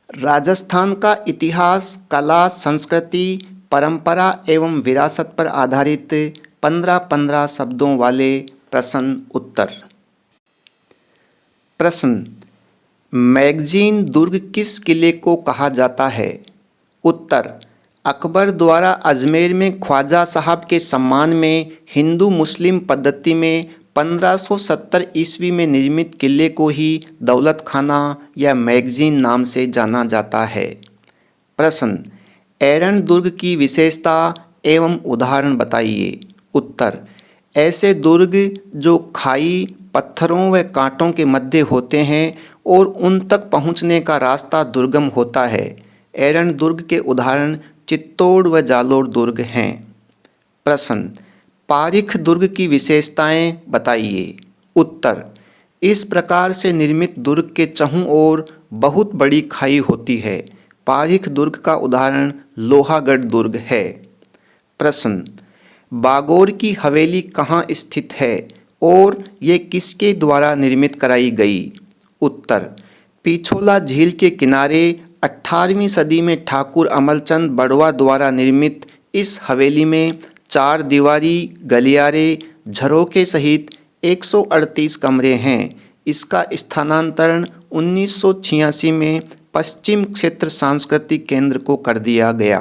राजस्थान का इतिहास, कला, संस्कृति, परंपरा एवं विरासत पर आधारित 15-15 शब्दों वाले प्रश्न उत्तर। प्रश्न: मैगजीन दुर्ग किस किले को कहा जाता है? उत्तर: अकबर द्वारा अजमेर में ख्वाजा साहब के सम्मान में हिंदू मुस्लिम पद्धति में 1570 ईस्वी में निर्मित किले को ही दौलत खाना या मैगजीन नाम से जाना जाता है। प्रश्न: एरन दुर्ग की विशेषता एवं उदाहरण बताइए। उत्तर: ऐसे दुर्ग जो खाई, पत्थरों व कांटों के मध्य होते हैं और उन तक पहुंचने का रास्ता दुर्गम होता है। एरन दुर्ग के उदाहरण चित्तौड़ व जालोर दुर्ग हैं। प्रश्न: पारीख दुर्ग की विशेषताएं बताइए। उत्तर: इस प्रकार से निर्मित दुर्ग के चहुं ओर बहुत बड़ी खाई होती है। पारीख दुर्ग का उदाहरण लोहागढ़ दुर्ग है। प्रश्न: बागौर की हवेली कहाँ स्थित है और ये किसके द्वारा निर्मित कराई गई? उत्तर: पिछोला झील के किनारे 18वीं सदी में ठाकुर अमलचंद बड़वा द्वारा निर्मित इस हवेली में 4 दीवारी, गलियारे, झरोखे सहित 138 कमरे हैं। इसका स्थानांतरण 1986 में पश्चिम क्षेत्र सांस्कृतिक केंद्र को कर दिया गया।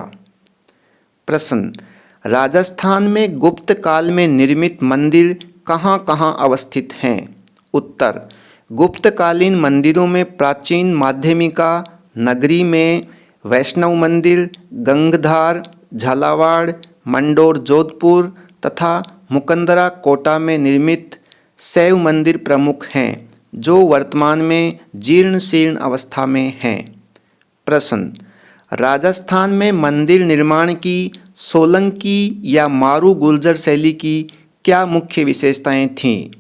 प्रश्न: राजस्थान में गुप्त काल में निर्मित मंदिर कहाँ-कहाँ अवस्थित हैं? उत्तर: गुप्तकालीन मंदिरों में प्राचीन माध्यमिका नगरी में वैष्णव मंदिर, गंगधार, झालावाड़, मंडोर जोधपुर तथा मुकंदरा कोटा में निर्मित शैव मंदिर प्रमुख हैं, जो वर्तमान में जीर्ण शीर्ण अवस्था में हैं। प्रश्न: राजस्थान में मंदिर निर्माण की सोलंकी या मारू गुर्जर शैली की क्या मुख्य विशेषताएं थीं?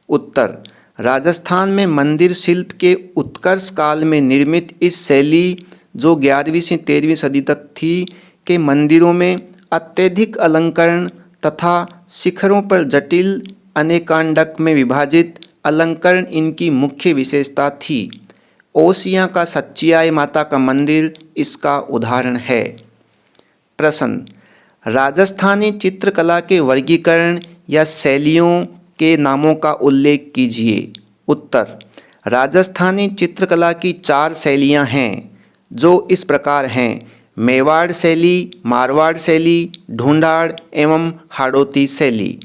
उत्तर: राजस्थान में मंदिर शिल्प के उत्कर्ष काल में निर्मित इस शैली, जो 11वीं से 13वीं सदी तक थी, के मंदिरों में अत्यधिक अलंकरण तथा शिखरों पर जटिल अनेकांडक में विभाजित अलंकरण इनकी मुख्य विशेषता थी। ओसियां का सच्चियाई माता का मंदिर इसका उदाहरण है। प्रश्न: राजस्थानी चित्रकला के वर्गीकरण या शैलियों के नामों का उल्लेख कीजिए। उत्तर: राजस्थानी चित्रकला की 4 शैलियाँ हैं, जो इस प्रकार हैं: मेवाड़ शैली, मारवाड़ शैली, ढूंढाड़ एवं हाड़ौती शैली।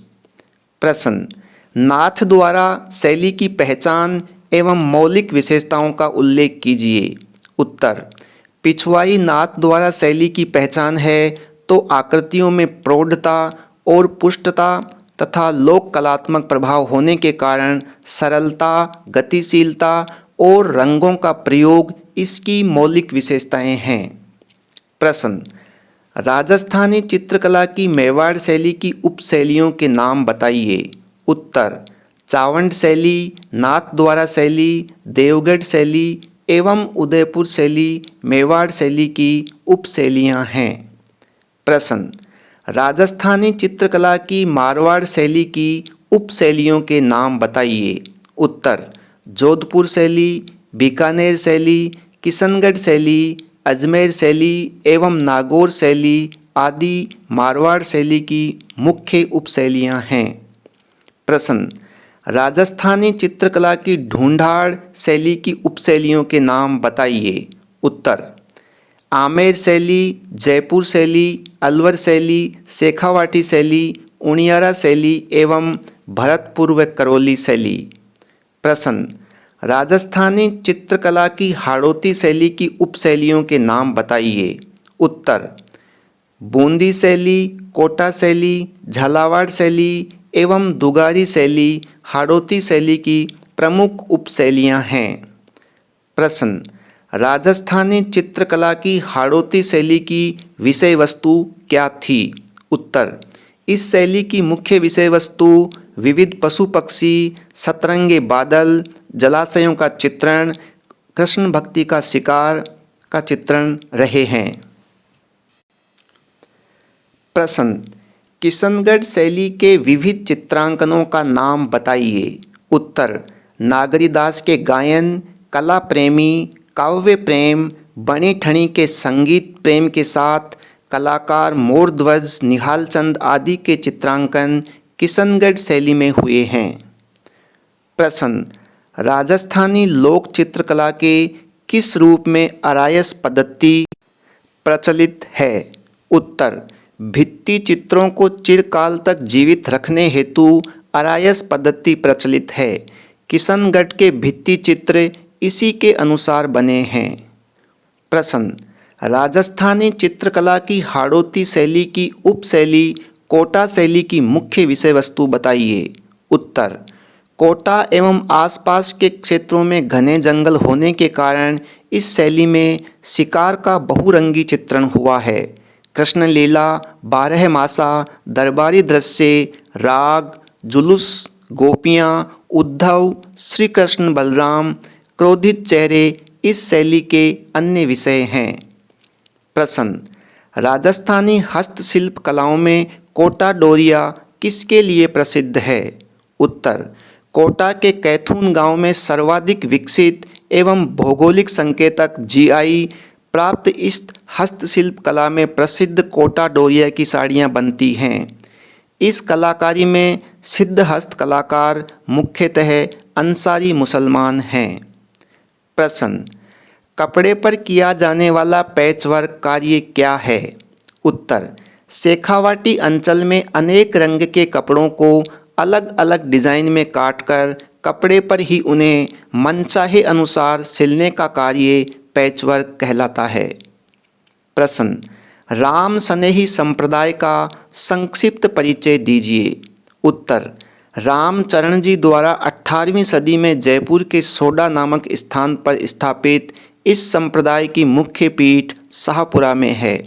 प्रश्न: नाथ द्वारा शैली की पहचान एवं मौलिक विशेषताओं का उल्लेख कीजिए। उत्तर: पिछवाई नाथ द्वारा शैली की पहचान है तो आकृतियों में प्रौढ़ता और पुष्टता तथा लोक कलात्मक प्रभाव होने के कारण सरलता, गतिशीलता और रंगों का प्रयोग इसकी मौलिक विशेषताएं हैं। प्रश्न: राजस्थानी चित्रकला की मेवाड़ शैली की उपशैलियों के नाम बताइए। उत्तर: चावंड शैली, नाथ द्वारा शैली, देवगढ़ शैली एवं उदयपुर शैली मेवाड़ शैली की उपशैलियाँ हैं। प्रश्न: राजस्थानी चित्रकला की मारवाड़ शैली की उपशैलियों के नाम बताइए। उत्तर: जोधपुर शैली, बीकानेर शैली, किशनगढ़ शैली, अजमेर शैली एवं नागौर शैली आदि मारवाड़ शैली की मुख्य उपशैलियाँ हैं। प्रश्न: राजस्थानी चित्रकला की ढूंढाड़ शैली की उपशैलियों के नाम बताइए। उत्तर: आमेर शैली, जयपुर शैली, अलवर शैली, शेखावाटी शैली, उनियारा शैली एवं भरतपुर व करौली शैली। प्रश्न: राजस्थानी चित्रकला की हाड़ौती शैली की उपशैलियों के नाम बताइए। उत्तर: बूंदी शैली, कोटा शैली, झालावाड़ शैली एवं दुगारी शैली हाड़ौती शैली की प्रमुख उपशैलियाँ हैं। प्रश्न: राजस्थानी चित्रकला की हाड़ौती शैली की विषय वस्तु क्या थी? उत्तर: इस शैली की मुख्य विषय वस्तु विविध पशु पक्षी, सतरंगे बादल, जलाशयों का चित्रण, कृष्ण भक्ति का शिकार का चित्रण रहे हैं। प्रश्न: किशनगढ़ शैली के विविध चित्रांकनों का नाम बताइए। उत्तर: नागरीदास के गायन, कला प्रेमी, काव्य प्रेम, बनी ठनी के संगीत प्रेम के साथ कलाकार मोरध्वज, निहाल चंद आदि के चित्रांकन किशनगढ़ शैली में हुए हैं। प्रश्न, राजस्थानी लोक चित्रकला के किस रूप में आरायस पद्धति प्रचलित है? उत्तर, भित्ति चित्रों को चिरकाल तक जीवित रखने हेतु आरायस पद्धति प्रचलित है। किशनगढ़ के भित्ति चित्र इसी के अनुसार बने हैं। प्रश्न, राजस्थानी चित्रकला की हाड़ौती शैली की उपशैली कोटा शैली की मुख्य विषय वस्तु बताइए। उत्तर, कोटा एवं आसपास के क्षेत्रों में घने जंगल होने के कारण इस शैली में शिकार का बहुरंगी चित्रण हुआ है। कृष्ण लीला, बारहमासा, दरबारी दृश्य, राग, जुलूस, गोपियाँ, उद्धव, श्री कृष्ण बलराम, क्रोधित चेहरे इस शैली के अन्य विषय हैं। प्रश्न, राजस्थानी हस्तशिल्प कलाओं में कोटा डोरिया किसके लिए प्रसिद्ध है? उत्तर, कोटा के कैथून गांव में सर्वाधिक विकसित एवं भौगोलिक संकेतक जीआई प्राप्त इस हस्तशिल्प कला में प्रसिद्ध कोटा डोरिया की साड़ियाँ बनती हैं। इस कलाकारी में सिद्ध हस्त कलाकार मुख्यतः अंसारी मुसलमान हैं। प्रश्न, कपड़े पर किया जाने वाला पैचवर्क कार्य क्या है? उत्तर, शेखावाटी अंचल में अनेक रंग के कपड़ों को अलग अलग डिज़ाइन में काटकर कपड़े पर ही उन्हें मनचाहे अनुसार सिलने का कार्य पैचवर्क कहलाता है। प्रश्न, राम स्नेही संप्रदाय का संक्षिप्त परिचय दीजिए। उत्तर, रामचरण जी द्वारा 18वीं सदी में जयपुर के सोडा नामक स्थान पर स्थापित इस संप्रदाय की मुख्य पीठ शाहपुरा में है।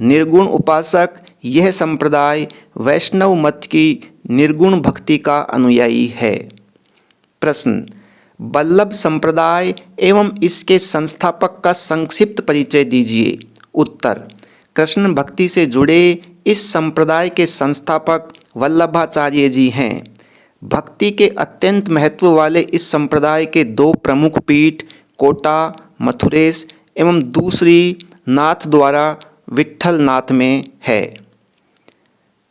निर्गुण उपासक यह संप्रदाय वैष्णव मत की निर्गुण भक्ति का अनुयायी है। प्रश्न, वल्लभ संप्रदाय एवं इसके संस्थापक का संक्षिप्त परिचय दीजिए। उत्तर, कृष्ण भक्ति से जुड़े इस संप्रदाय के संस्थापक वल्लभाचार्य जी हैं। भक्ति के अत्यंत महत्व वाले इस संप्रदाय के दो प्रमुख पीठ कोटा मथुरेश एवं दूसरी नाथ द्वारा विट्ठल नाथ में है।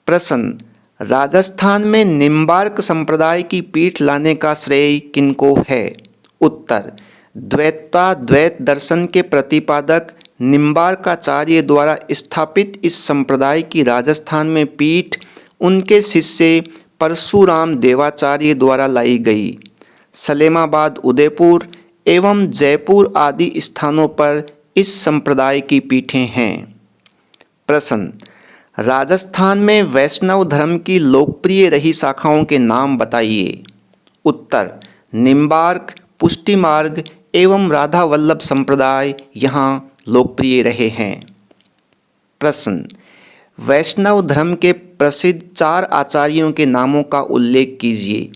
प्रश्न, राजस्थान में निम्बार्क संप्रदाय की पीठ लाने का श्रेय किनको है? उत्तर, द्वैत दर्शन के प्रतिपादक निम्बार्काचार्य द्वारा स्थापित इस संप्रदाय की राजस्थान में पीठ उनके शिष्य परशुराम देवाचार्य द्वारा लाई गई। सलेमाबाद, उदयपुर एवं जयपुर आदि स्थानों पर इस संप्रदाय की पीठें हैं। प्रश्न, राजस्थान में वैष्णव धर्म की लोकप्रिय रही शाखाओं के नाम बताइए। उत्तर, निम्बार्क, पुष्टि मार्ग एवं राधा वल्लभ संप्रदाय यहाँ लोकप्रिय रहे हैं। प्रश्न, वैष्णव धर्म के प्रसिद्ध 4 आचार्यों के नामों का उल्लेख कीजिए।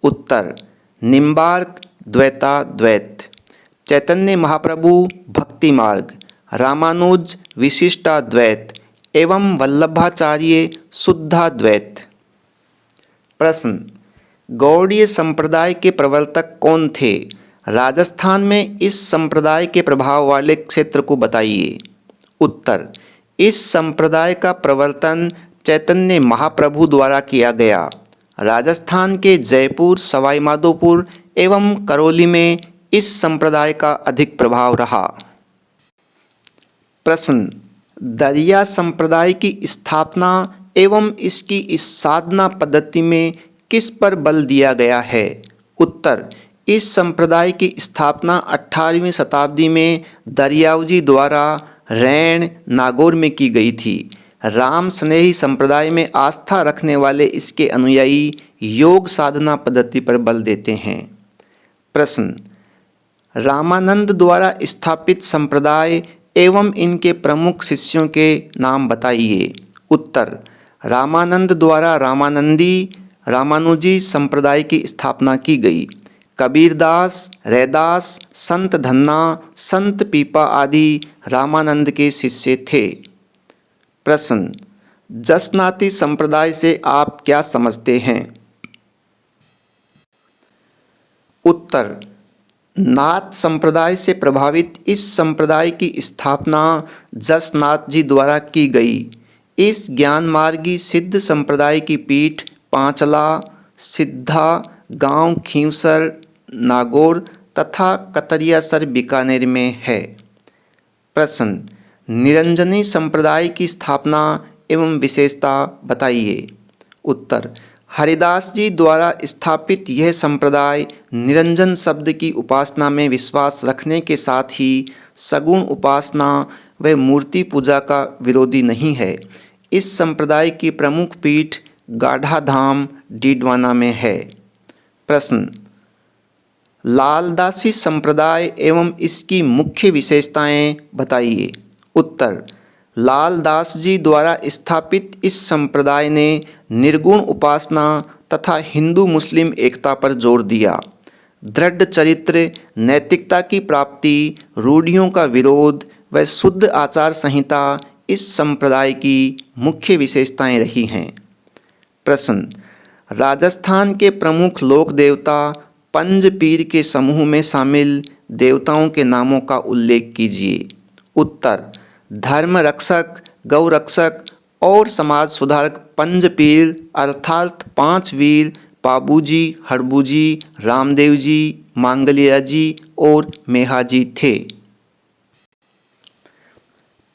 उत्तर, निम्बार्क द्वैताद्वैत, चैतन्य महाप्रभु भक्ति मार्ग, रामानुज विशिष्टाद्वैत एवं वल्लभाचार्य शुद्धाद्वैत। प्रश्न, गौड़ीय संप्रदाय के प्रवर्तक कौन थे? राजस्थान में इस संप्रदाय के प्रभाव वाले क्षेत्र को बताइए। उत्तर, इस संप्रदाय का प्रवर्तन चैतन्य महाप्रभु द्वारा किया गया। राजस्थान के जयपुर, सवाई माधोपुर एवं करौली में इस संप्रदाय का अधिक प्रभाव रहा। प्रश्न, दरिया संप्रदाय की स्थापना एवं इसकी इस साधना पद्धति में किस पर बल दिया गया है? उत्तर, इस संप्रदाय की स्थापना 18वीं शताब्दी में दरियावजी द्वारा रैण नागौर में की गई थी। राम स्नेही संप्रदाय में आस्था रखने वाले इसके अनुयायी योग साधना पद्धति पर बल देते हैं। प्रश्न, रामानंद द्वारा स्थापित संप्रदाय एवं इनके प्रमुख शिष्यों के नाम बताइए। उत्तर, रामानंद द्वारा रामानंदी रामानुजी संप्रदाय की स्थापना की गई। कबीरदास, रैदास, संत धन्ना, संत पीपा आदि रामानंद के शिष्य थे। प्रश्न, जसनाती संप्रदाय से आप क्या समझते हैं? उत्तर, नाथ संप्रदाय से प्रभावित इस संप्रदाय की स्थापना जसनाथ जी द्वारा की गई। इस ज्ञान मार्गी सिद्ध संप्रदाय की पीठ पांचला, सिद्धा, गांव खींवसर, नागौर तथा कतरियासर बीकानेर में है। प्रश्न, निरंजनी संप्रदाय की स्थापना एवं विशेषता बताइए। उत्तर, हरिदास जी द्वारा स्थापित यह संप्रदाय निरंजन शब्द की उपासना में विश्वास रखने के साथ ही सगुण उपासना व मूर्ति पूजा का विरोधी नहीं है। इस संप्रदाय की प्रमुख पीठ गाढ़ा धाम डीडवाना में है। प्रश्न, लालदासी संप्रदाय एवं इसकी मुख्य विशेषताएं बताइए। उत्तर, लालदास जी द्वारा स्थापित इस संप्रदाय ने निर्गुण उपासना तथा हिंदू मुस्लिम एकता पर जोर दिया। दृढ़ चरित्र, नैतिकता की प्राप्ति, रूढ़ियों का विरोध व शुद्ध आचार संहिता इस संप्रदाय की मुख्य विशेषताएं रही हैं। प्रश्न, राजस्थान के प्रमुख लोक देवता पंज पीर के समूह में शामिल देवताओं के नामों का उल्लेख कीजिए। उत्तर, धर्म रक्षक, गौ रक्षक और समाज सुधारक पंज पीर अर्थात पांच वीर पाबूजी, हड़बूजी, रामदेव जी, मांगलिया जी और मेहाजी थे।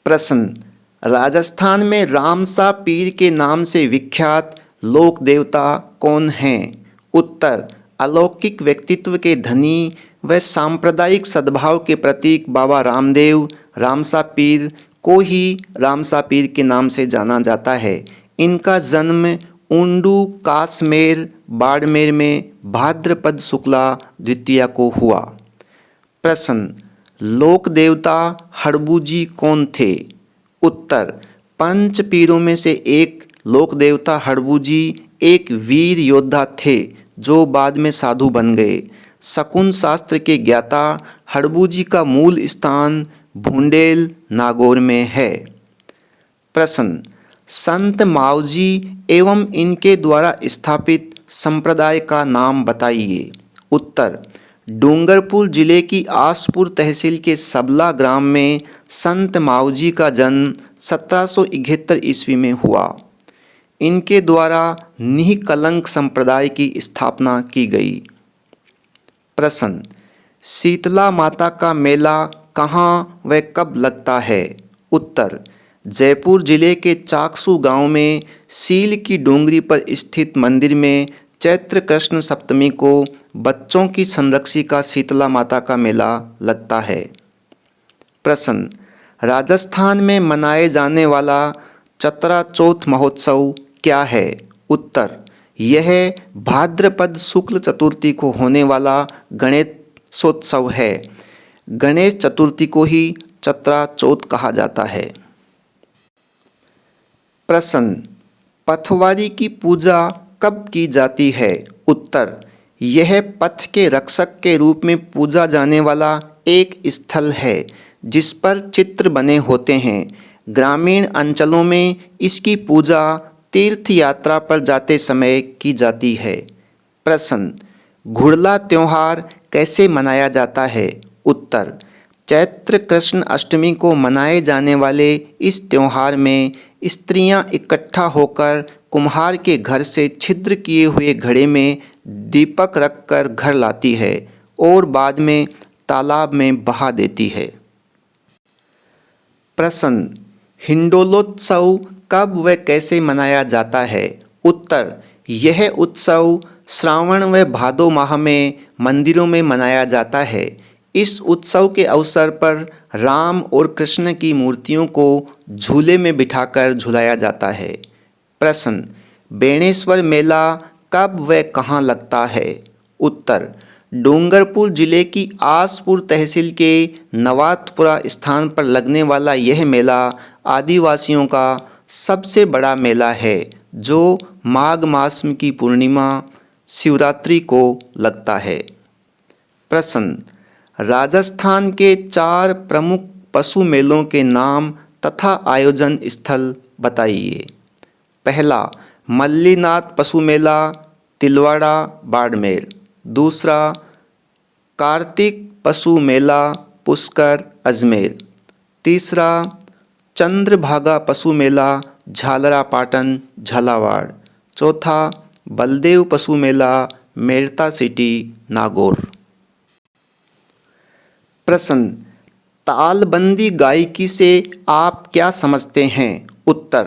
प्रश्न, राजस्थान में रामसा पीर के नाम से विख्यात लोक देवता कौन हैं? उत्तर, अलौकिक व्यक्तित्व के धनी व सांप्रदायिक सद्भाव के प्रतीक बाबा रामदेव रामसा पीर को ही रामसा पीर के नाम से जाना जाता है। इनका जन्म उंडू कासमेर बाड़मेर में भाद्रपद शुक्ला द्वितीया को हुआ। प्रश्न, लोक देवता हड़बूजी कौन थे? उत्तर, पंच पीरों में से एक लोक देवता हड़बूजी एक वीर योद्धा थे जो बाद में साधु बन गए। शकुन शास्त्र के ज्ञाता हड़बूजी का मूल स्थान भूंडेल नागौर में है। प्रश्न, संत मावजी एवं इनके द्वारा स्थापित संप्रदाय का नाम बताइए। उत्तर, डूंगरपुर जिले की आसपुर तहसील के सबला ग्राम में संत मावजी का जन्म 1771 ईस्वी में हुआ। इनके द्वारा निःकलंक संप्रदाय की स्थापना की गई। प्रश्न, शीतला माता का मेला कहाँ व कब लगता है? उत्तर, जयपुर जिले के चाकसू गांव में सील की डोंगरी पर स्थित मंदिर में चैत्र कृष्ण सप्तमी को बच्चों की संरक्षिका शीतला माता का मेला लगता है। प्रश्न, राजस्थान में मनाए जाने वाला चतरा चौथ महोत्सव क्या है? उत्तर, यह भाद्रपद शुक्ल चतुर्थी को होने वाला गणेशोत्सव है। गणेश चतुर्थी को ही चतरा चौथ कहा जाता है। प्रश्न, पथवारी की पूजा कब की जाती है? उत्तर, यह पथ के रक्षक के रूप में पूजा जाने वाला एक स्थल है जिस पर चित्र बने होते हैं। ग्रामीण अंचलों में इसकी पूजा तीर्थ यात्रा पर जाते समय की जाती है। प्रश्न, घुड़ला त्योहार कैसे मनाया जाता है? उत्तर, चैत्र कृष्ण अष्टमी को मनाए जाने वाले इस त्योहार में स्त्रियां इकट्ठा होकर कुम्हार के घर से छिद्र किए हुए घड़े में दीपक रखकर घर लाती है और बाद में तालाब में बहा देती है। प्रश्न, हिंडोलोत्सव कब व कैसे मनाया जाता है? उत्तर, यह उत्सव श्रावण व भादो माह में मंदिरों में मनाया जाता है। इस उत्सव के अवसर पर राम और कृष्ण की मूर्तियों को झूले में बिठाकर झुलाया जाता है। प्रश्न, बेणेश्वर मेला कब व कहाँ लगता है? उत्तर, डूंगरपुर जिले की आसपुर तहसील के नवातपुरा स्थान पर लगने वाला यह मेला आदिवासियों का सबसे बड़ा मेला है जो माघ मास की पूर्णिमा शिवरात्रि को लगता है। प्रश्न, राजस्थान के 4 प्रमुख पशु मेलों के नाम तथा आयोजन स्थल बताइए। पहला, मल्लीनाथ पशु मेला तिलवाड़ा बाड़मेर। दूसरा, कार्तिक पशु मेला पुष्कर अजमेर। तीसरा चंद्रभागा पशु मेला झालरापाटन झालावाड़। चौथा बलदेव पशु मेला मेड़ता सिटी नागौर। प्रश्न, तालबंदी गायकी से आप क्या समझते हैं? उत्तर,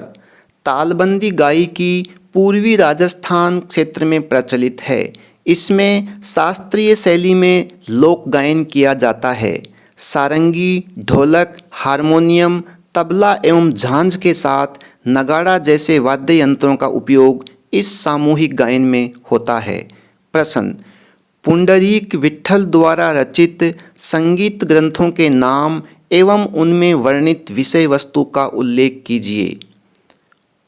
तालबंदी गायकी पूर्वी राजस्थान क्षेत्र में प्रचलित है। इसमें शास्त्रीय शैली में लोक गायन किया जाता है। सारंगी, ढोलक, हारमोनियम, तबला एवं झांझ के साथ नगाड़ा जैसे वाद्य यंत्रों का उपयोग इस सामूहिक गायन में होता है। प्रश्न, पुंडरीक विट्ठल द्वारा रचित संगीत ग्रंथों के नाम एवं उनमें वर्णित विषय वस्तु का उल्लेख कीजिए।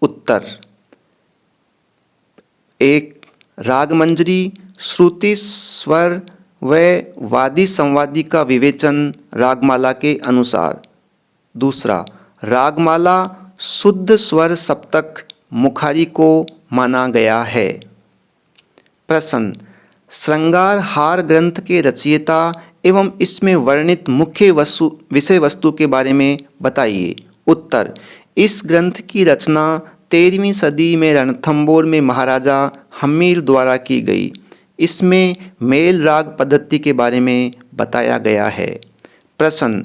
उत्तर, 1 रागमंजरी, श्रुति स्वर व वादी संवादी का विवेचन रागमाला के अनुसार। दूसरा, रागमाला शुद्ध स्वर सप्तक मुखारी को माना गया है। प्रश्न, श्रृंगार हार ग्रंथ के रचयिता एवं इसमें वर्णित मुख्य विषय वस्तु के बारे में बताइए। उत्तर, इस ग्रंथ की रचना 13वीं सदी में रणथंबोर में महाराजा हम्मीर द्वारा की गई। इसमें मेल राग पद्धति के बारे में बताया गया है। प्रश्न,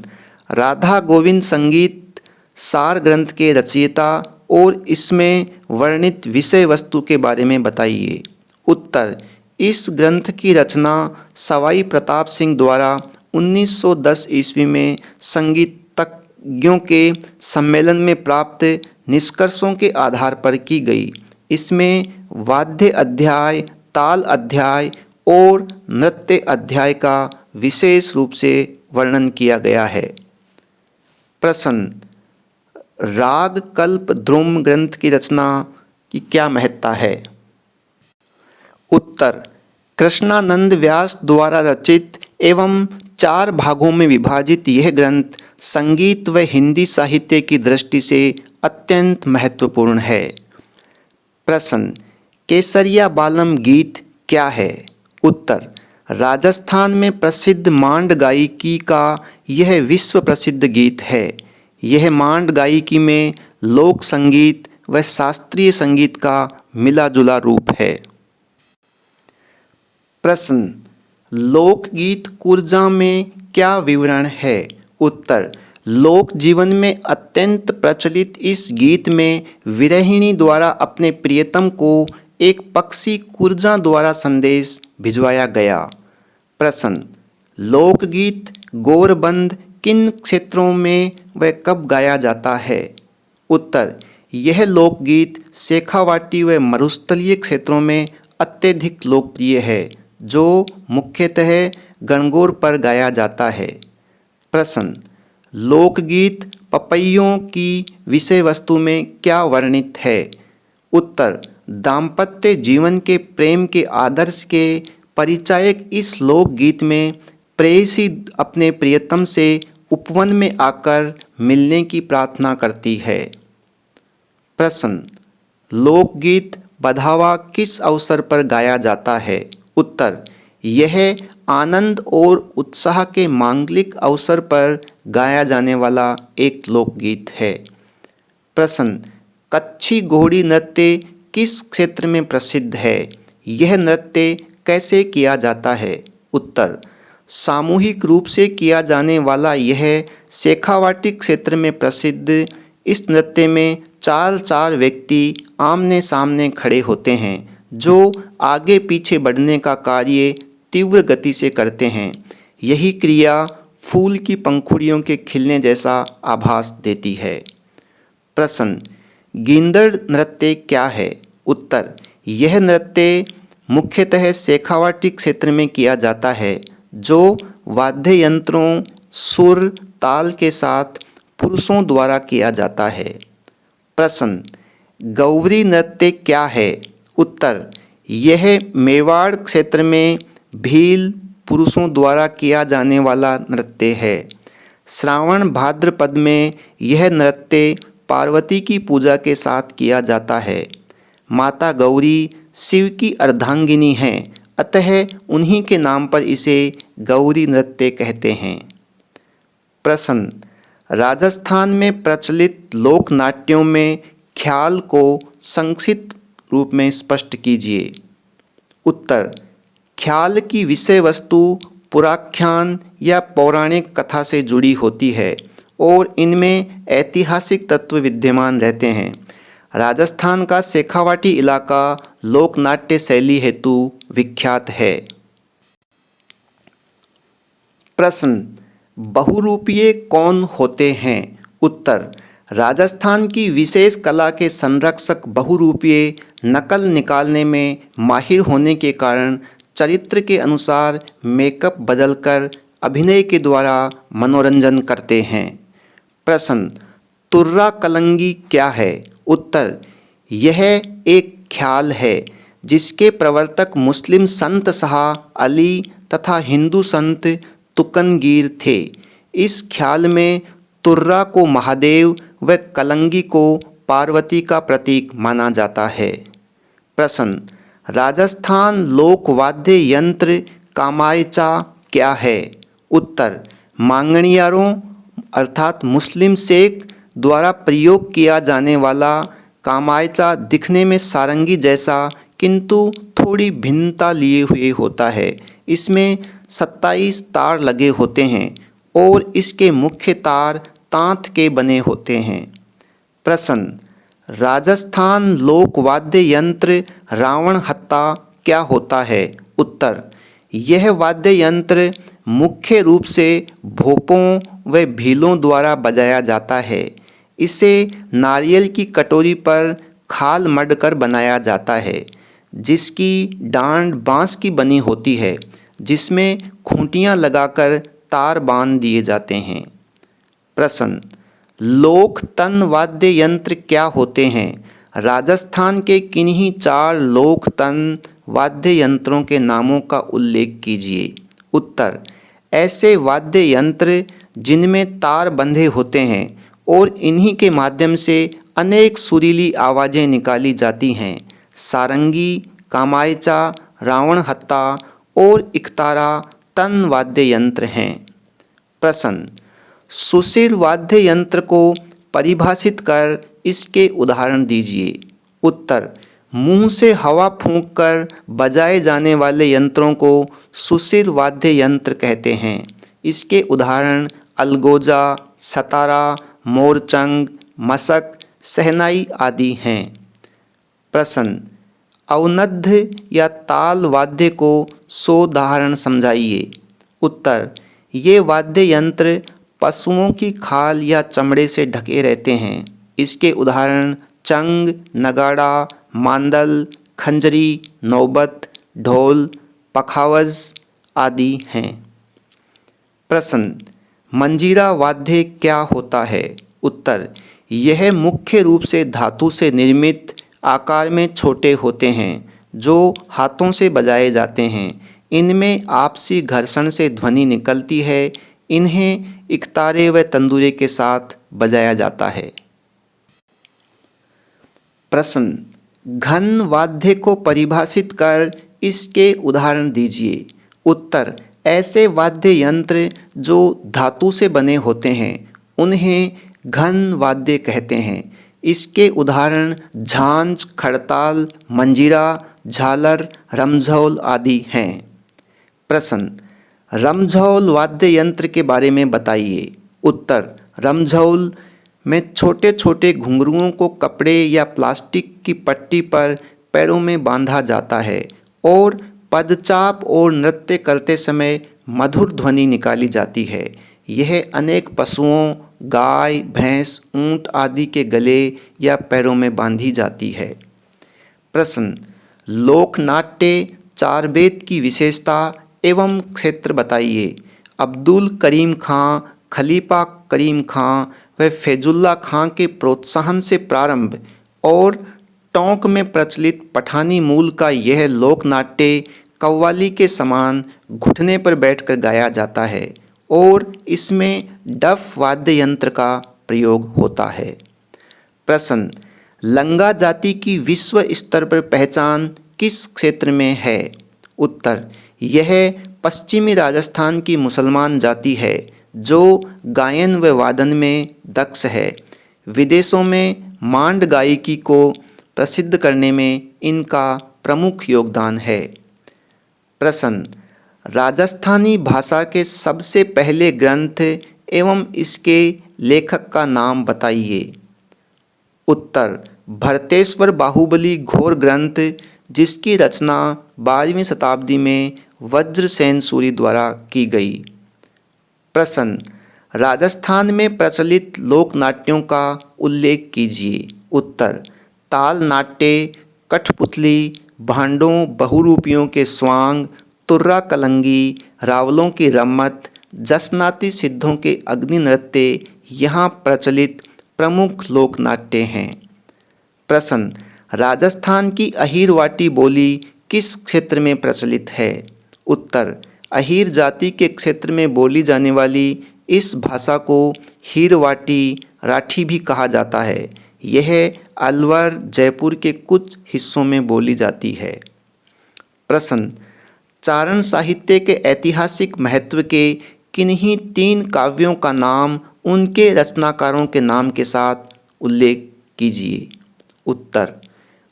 राधा गोविंद संगीत सार ग्रंथ के रचयिता और इसमें वर्णित विषय वस्तु के बारे में बताइए। उत्तर, इस ग्रंथ की रचना सवाई प्रताप सिंह द्वारा 1910 ईस्वी में संगीतज्ञों के सम्मेलन में प्राप्त निष्कर्षों के आधार पर की गई। इसमें वाद्य अध्याय, ताल अध्याय और नृत्य अध्याय का विशेष रूप से वर्णन किया गया है। प्रश्न, राग कल्प द्रुम ग्रंथ की रचना की क्या महत्ता है? उत्तर, कृष्णानंद व्यास द्वारा रचित एवं 4 भागों में विभाजित यह ग्रंथ संगीत व हिंदी साहित्य की दृष्टि से अत्यंत महत्वपूर्ण है। प्रश्न, केसरिया बालम गीत क्या है? उत्तर, राजस्थान में प्रसिद्ध मांड गायकी का यह विश्व प्रसिद्ध गीत है। यह मांड गायकी में लोक संगीत व शास्त्रीय संगीत का मिला जुला रूप है। प्रश्न, लोकगीत कुर्जा में क्या विवरण है? उत्तर, लोक जीवन में अत्यंत प्रचलित इस गीत में विरहिणी द्वारा अपने प्रियतम को एक पक्षी कुर्जा द्वारा संदेश भिजवाया गया। प्रश्न, लोकगीत गौरबंद किन क्षेत्रों में व कब गाया जाता है? उत्तर, यह लोकगीत शेखावाटी व मरुस्थलीय क्षेत्रों में अत्यधिक लोकप्रिय है, जो मुख्यतः गणगौर पर गाया जाता है। प्रश्न, लोकगीत पपैयों की विषय वस्तु में क्या वर्णित है? उत्तर, दाम्पत्य जीवन के प्रेम के आदर्श के परिचायक इस लोकगीत में प्रेयसी अपने प्रियतम से उपवन में आकर मिलने की प्रार्थना करती है। प्रश्न, लोकगीत बधावा किस अवसर पर गाया जाता है? उत्तर, यह आनंद और उत्साह के मांगलिक अवसर पर गाया जाने वाला एक लोकगीत है। प्रश्न, कच्छी घोड़ी नृत्य किस क्षेत्र में प्रसिद्ध है? यह नृत्य कैसे किया जाता है? उत्तर, सामूहिक रूप से किया जाने वाला यह शेखावाटी क्षेत्र में प्रसिद्ध इस नृत्य में 4 व्यक्ति आमने सामने खड़े होते हैं, जो आगे पीछे बढ़ने का कार्य तीव्र गति से करते हैं। यही क्रिया फूल की पंखुड़ियों के खिलने जैसा आभास देती है। प्रश्न, गींदड़ नृत्य क्या है? उत्तर, यह नृत्य मुख्यतः शेखावाटी क्षेत्र में किया जाता है, जो वाद्य यंत्रों, सुर, ताल के साथ पुरुषों द्वारा किया जाता है। प्रश्न, गौरी नृत्य क्या है? उत्तर, यह मेवाड़ क्षेत्र में भील पुरुषों द्वारा किया जाने वाला नृत्य है। श्रावण भाद्रपद में यह नृत्य पार्वती की पूजा के साथ किया जाता है। माता गौरी शिव की अर्धांगिनी हैं अतः उन्हीं के नाम पर इसे गौरी नृत्य कहते हैं। प्रश्न, राजस्थान में प्रचलित लोक नाट्यों में ख्याल को संक्षिप्त रूप में स्पष्ट कीजिए। उत्तर, ख्याल की विषय वस्तु पुराख्यान या पौराणिक कथा से जुड़ी होती है और इनमें ऐतिहासिक तत्व विद्यमान रहते हैं। राजस्थान का शेखावाटी इलाका लोक नाट्य शैली हेतु विख्यात है। प्रश्न, बहुरूपीय कौन होते हैं? उत्तर, राजस्थान की विशेष कला के संरक्षक बहुरूपीय नकल निकालने में माहिर होने के कारण चरित्र के अनुसार मेकअप बदलकर अभिनय के द्वारा मनोरंजन करते हैं। प्रश्न, तुर्रा कलंगी क्या है? उत्तर, यह एक ख्याल है जिसके प्रवर्तक मुस्लिम संत शाह अली तथा हिंदू संत तुकनगीर थे। इस ख्याल में तुर्रा को महादेव व कलंगी को पार्वती का प्रतीक माना जाता है। प्रश्न, राजस्थान लोक वाद्य यंत्र कामायचा क्या है? उत्तर, मांगणियारों अर्थात मुस्लिम शेख द्वारा प्रयोग किया जाने वाला कामायचा दिखने में सारंगी जैसा किंतु थोड़ी भिन्नता लिए हुए होता है। इसमें 27 तार लगे होते हैं और इसके मुख्य तार तांत के बने होते हैं। प्रश्न, राजस्थान लोक वाद्य यंत्र रावण हत्ता क्या होता है? उत्तर, यह वाद्य यंत्र मुख्य रूप से भोपों व भीलों द्वारा बजाया जाता है। इसे नारियल की कटोरी पर खाल मढ़कर बनाया जाता है, जिसकी डांड बांस की बनी होती है, जिसमें खूंटियां लगाकर तार बांध दिए जाते हैं। प्रश्न, लोक तन वाद्य यंत्र क्या होते हैं? राजस्थान के किन्हीं 4 लोक तन वाद्य यंत्रों के नामों का उल्लेख कीजिए। उत्तर, ऐसे वाद्य यंत्र जिनमें तार बंधे होते हैं और इन्हीं के माध्यम से अनेक सुरीली आवाज़ें निकाली जाती हैं, सारंगी, कामायचा, रावण हत्ता और इकतारा तन वाद्य यंत्र हैं। प्रश्न, सुशील वाद्य यंत्र को परिभाषित कर इसके उदाहरण दीजिए। उत्तर, मुंह से हवा फूंककर बजाए जाने वाले यंत्रों को सुशील वाद्य यंत्र कहते हैं। इसके उदाहरण अलगोजा, सतारा, मोरचंग, मशक, शहनाई आदि हैं। प्रश्न, अवनद्ध या ताल वाद्य को सोदाहरण समझाइए। उत्तर, ये वाद्य यंत्र पशुओं की खाल या चमड़े से ढके रहते हैं। इसके उदाहरण चंग, नगाड़ा, मांदल, खंजरी, नौबत, ढोल, पखावज आदि हैं। प्रश्न, मंजीरा वाद्य क्या होता है? उत्तर, यह मुख्य रूप से धातु से निर्मित आकार में छोटे होते हैं जो हाथों से बजाए जाते हैं। इनमें आपसी घर्षण से ध्वनि निकलती है। इन्हें इकतारे व तंदूरे के साथ बजाया जाता है। प्रश्न, घन वाद्य को परिभाषित कर इसके उदाहरण दीजिए। उत्तर, ऐसे वाद्य यंत्र जो धातु से बने होते हैं उन्हें घन वाद्य कहते हैं। इसके उदाहरण झांझ, खड़ताल, मंजीरा, झालर, रमझौल आदि हैं। प्रश्न, रमझौल वाद्य यंत्र के बारे में बताइए। उत्तर, रमझौल में छोटे छोटे घुंघरुओं को कपड़े या प्लास्टिक की पट्टी पर पैरों में बांधा जाता है और पदचाप और नृत्य करते समय मधुर ध्वनि निकाली जाती है। यह अनेक पशुओं, गाय, भैंस, ऊंट आदि के गले या पैरों में बांधी जाती है। प्रश्न, लोकनाट्य चार वेद की विशेषता एवं क्षेत्र बताइए। अब्दुल करीम खां, खलीफा करीम खां व फैजुल्ला खां के प्रोत्साहन से प्रारंभ और टोंक में प्रचलित पठानी मूल का यह लोकनाट्य कव्वाली के समान घुटने पर बैठकर गाया जाता है और इसमें डफ वाद्य यंत्र का प्रयोग होता है। प्रश्न, लंगा जाति की विश्व स्तर पर पहचान किस क्षेत्र में है? उत्तर, यह पश्चिमी राजस्थान की मुसलमान जाति है जो गायन व वादन में दक्ष है। विदेशों में मांड गायकी को प्रसिद्ध करने में इनका प्रमुख योगदान है। प्रश्न, राजस्थानी भाषा के सबसे पहले ग्रंथ एवं इसके लेखक का नाम बताइए। उत्तर, भरतेश्वर बाहुबली घोर ग्रंथ, जिसकी रचना 12वीं शताब्दी में वज्रसेन सूरि द्वारा की गई। प्रश्न, राजस्थान में प्रचलित लोक नाट्यों का उल्लेख कीजिए। उत्तर, ताल नाट्य, कठपुतली, भांडों बहुरूपियों के स्वांग, तुर्रा कलंगी, रावलों की रम्मत, जसनाती सिद्धों के अग्नि नृत्य यहाँ प्रचलित प्रमुख लोक नाट्य हैं। प्रश्न, राजस्थान की अहीरवाटी बोली किस क्षेत्र में प्रचलित है। उत्तर, अहीर जाति के क्षेत्र में बोली जाने वाली इस भाषा को हीरवाटी राठी भी कहा जाता है। यह अलवर जयपुर के कुछ हिस्सों में बोली जाती है। प्रश्न, चारण साहित्य के ऐतिहासिक महत्व के किन्हीं 3 काव्यों का नाम उनके रचनाकारों के नाम के साथ उल्लेख कीजिए। उत्तर,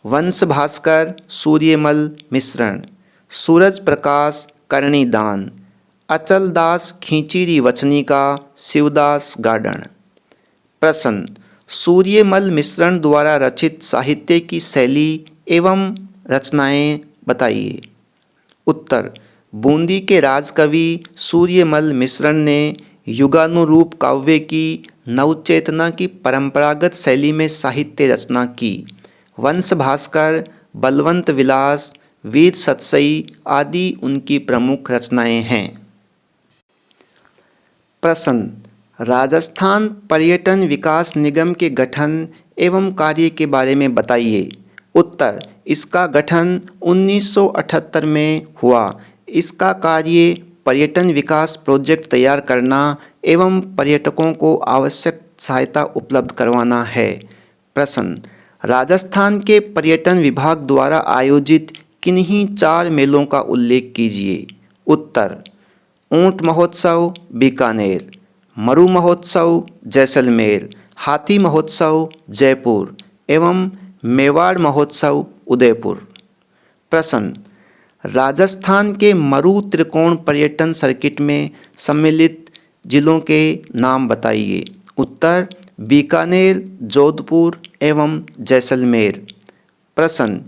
वंश भास्कर सूर्यमल मिश्रण, सूरज प्रकाश कर्णिदान, अचल दास खींचीरी वचनिका, शिवदास गार्डन। प्रश्न, सूर्यमल मिश्रण द्वारा रचित साहित्य की शैली एवं रचनाएं बताइए। उत्तर, बूंदी के राजकवि सूर्यमल मिश्रण ने युगानुरूप काव्य की नवचेतना की परंपरागत शैली में साहित्य रचना की। वंश भास्कर, बलवंत विलास, वीर सतसई आदि उनकी प्रमुख रचनाएं हैं। प्रश्न, राजस्थान पर्यटन विकास निगम के गठन एवं कार्य के बारे में बताइए। उत्तर, इसका गठन 1978 में हुआ। इसका कार्य पर्यटन विकास प्रोजेक्ट तैयार करना एवं पर्यटकों को आवश्यक सहायता उपलब्ध करवाना है। प्रश्न, राजस्थान के पर्यटन विभाग द्वारा आयोजित किन्हीं 4 मेलों का उल्लेख कीजिए। उत्तर, ऊंट महोत्सव बीकानेर, मरु महोत्सव जैसलमेर, हाथी महोत्सव जयपुर एवं मेवाड़ महोत्सव उदयपुर। प्रश्न, राजस्थान के मरु त्रिकोण पर्यटन सर्किट में सम्मिलित जिलों के नाम बताइए। उत्तर, बीकानेर, जोधपुर एवं जैसलमेर। प्रश्न,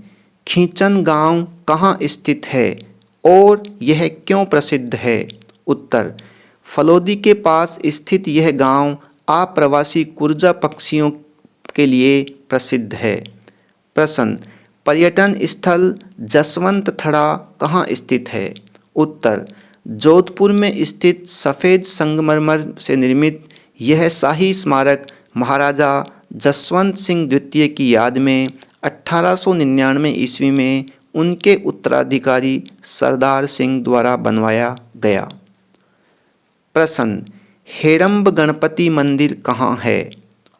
खींचन गांव कहाँ स्थित है और यह क्यों प्रसिद्ध है। उत्तर, फलोदी के पास स्थित यह गांव आप्रवासी कुर्जा पक्षियों के लिए प्रसिद्ध है। प्रश्न, पर्यटन स्थल जसवंत थड़ा कहाँ स्थित है। उत्तर, जोधपुर में स्थित सफ़ेद संगमरमर से निर्मित यह शाही स्मारक महाराजा जसवंत सिंह द्वितीय की याद में 1899 ईस्वी में उनके उत्तराधिकारी सरदार सिंह द्वारा बनवाया गया। प्रश्न, हेरंब गणपति मंदिर कहाँ है।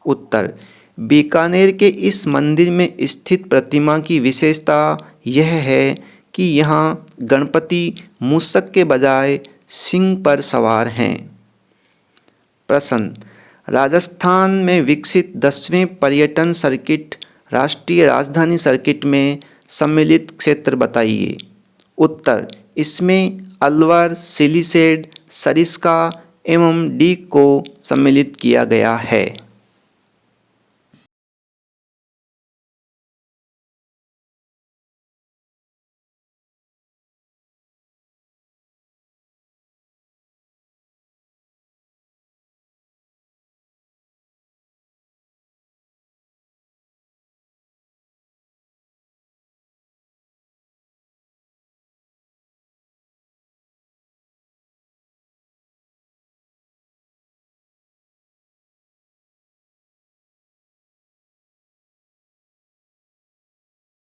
उत्तर, बीकानेर के इस मंदिर में स्थित प्रतिमा की विशेषता यह है कि यहाँ गणपति मूषक के बजाय सिंह पर सवार हैं। प्रश्न, राजस्थान में विकसित 10वें पर्यटन सर्किट राष्ट्रीय राजधानी सर्किट में सम्मिलित क्षेत्र बताइए। उत्तर, इसमें अलवर, सिलीसेड, सरिस्का एवं डीग को सम्मिलित किया गया है।